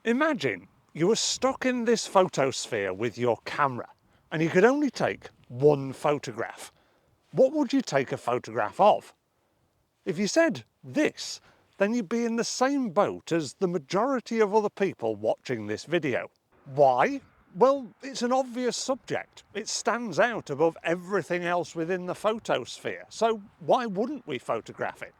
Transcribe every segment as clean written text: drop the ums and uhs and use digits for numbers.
Imagine you were stuck in this photosphere with your camera and you could only take one photograph. What would you take a photograph of? If you said this, then you'd be in the same boat as the majority of other people watching this video. Why? Well, it's an obvious subject. It stands out above everything else within the photosphere, so why wouldn't we photograph it?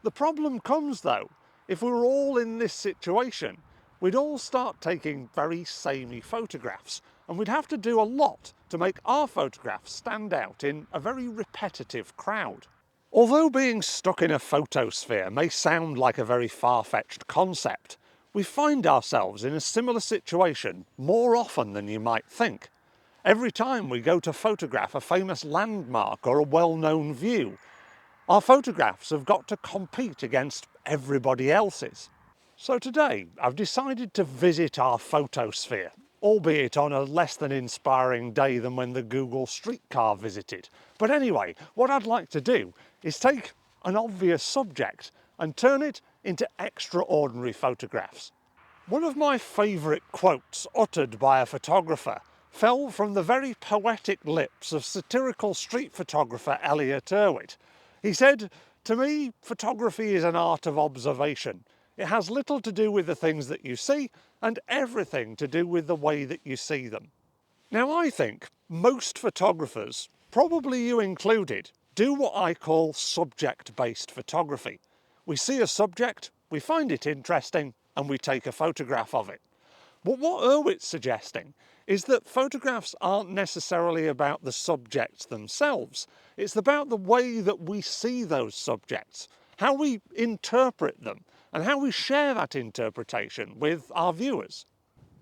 The problem comes though, if we were all in this situation, we'd all start taking very samey photographs, and we'd have to do a lot to make our photographs stand out in a very repetitive crowd. Although being stuck in a photosphere may sound like a very far-fetched concept, we find ourselves in a similar situation more often than you might think. Every time we go to photograph a famous landmark or a well-known view, our photographs have got to compete against everybody else's. So today I've decided to visit our photosphere, albeit on a less than inspiring day than when the Google streetcar visited. But anyway, what I'd like to do is take an obvious subject and turn it into extraordinary photographs. One of my favourite quotes uttered by a photographer fell from the very poetic lips of satirical street photographer Elliot Erwitt. He said, "To me, photography is an art of observation. It has little to do with the things that you see and everything to do with the way that you see them." Now I think most photographers, probably you included, do what I call subject-based photography. We see a subject, we find it interesting, and we take a photograph of it. But what Erwitt's suggesting is that photographs aren't necessarily about the subjects themselves. It's about the way that we see those subjects, how we interpret them, and how we share that interpretation with our viewers.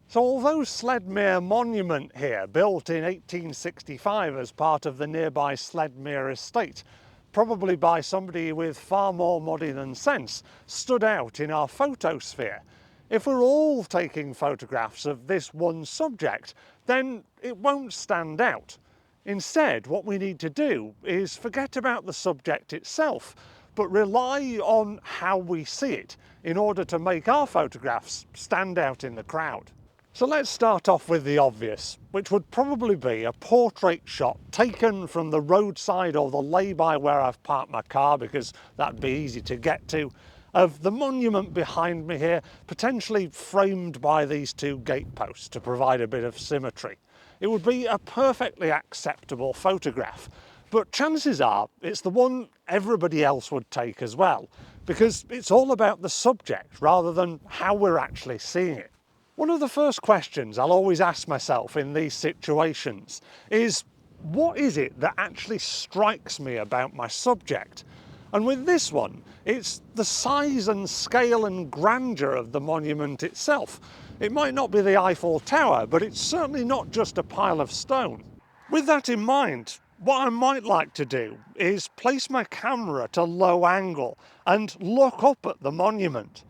So although Sledmere Monument here, built in 1865 as part of the nearby Sledmere estate, probably by somebody with far more money than sense, stood out in our photosphere, if we're all taking photographs of this one subject, then it won't stand out. Instead, what we need to do is forget about the subject itself, but rely on how we see it in order to make our photographs stand out in the crowd. So let's start off with the obvious, which would probably be a portrait shot taken from the roadside or the lay-by where I've parked my car, because that'd be easy to get to, of the monument behind me here, potentially framed by these two gateposts to provide a bit of symmetry. It would be a perfectly acceptable photograph, but chances are it's the one everybody else would take as well, because it's all about the subject rather than how we're actually seeing it. One of the first questions I'll always ask myself in these situations is, what is it that actually strikes me about my subject? And with this one, it's the size and scale and grandeur of the monument itself. It might not be the Eiffel Tower, but it's certainly not just a pile of stone. With that in mind, what I might like to do is place my camera at a low angle and look up at the monument.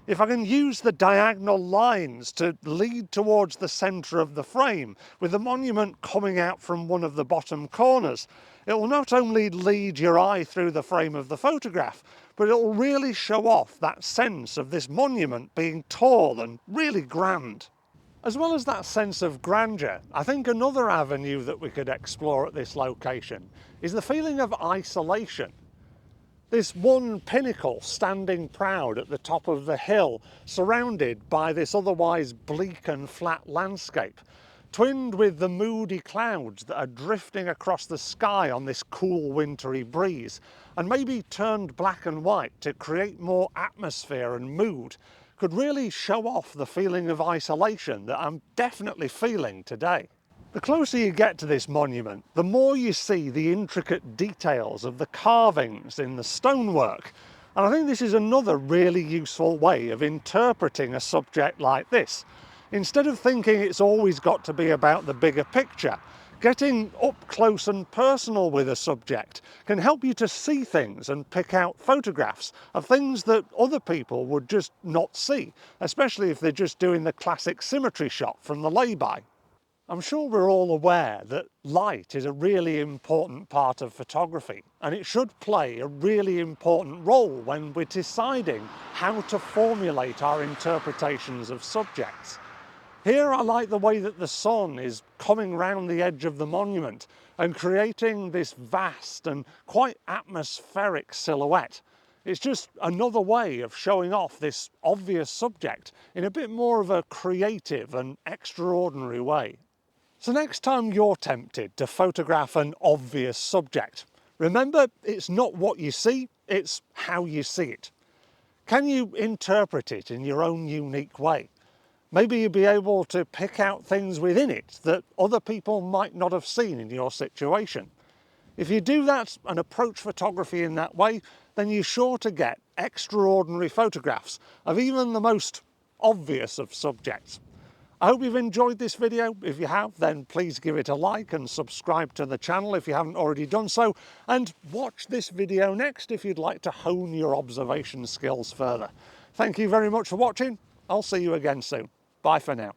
If I can use the diagonal lines to lead towards the centre of the frame, with the monument coming out from one of the bottom corners, it will not only lead your eye through the frame of the photograph, but it will really show off that sense of this monument being tall and really grand. As well as that sense of grandeur, I think another avenue that we could explore at this location is the feeling of isolation. This one pinnacle standing proud at the top of the hill, surrounded by this otherwise bleak and flat landscape, twinned with the moody clouds that are drifting across the sky on this cool wintry breeze, and maybe turned black and white to create more atmosphere and mood, could really show off the feeling of isolation that I'm definitely feeling today. The closer you get to this monument, the more you see the intricate details of the carvings in the stonework. And I think this is another really useful way of interpreting a subject like this. Instead of thinking it's always got to be about the bigger picture, getting up close and personal with a subject can help you to see things and pick out photographs of things that other people would just not see, especially if they're just doing the classic symmetry shot from the lay-by. I'm sure we're all aware that light is a really important part of photography, and it should play a really important role when we're deciding how to formulate our interpretations of subjects. Here I like the way that the sun is coming round the edge of the monument and creating this vast and quite atmospheric silhouette. It's just another way of showing off this obvious subject in a bit more of a creative and extraordinary way. So next time you're tempted to photograph an obvious subject, remember it's not what you see, it's how you see it. Can you interpret it in your own unique way? Maybe you'll be able to pick out things within it that other people might not have seen in your situation. If you do that and approach photography in that way, then you're sure to get extraordinary photographs of even the most obvious of subjects. I hope you've enjoyed this video. If you have, then please give it a like and subscribe to the channel if you haven't already done so, and watch this video next if you'd like to hone your observation skills further. Thank you very much for watching. I'll see you again soon. Bye for now.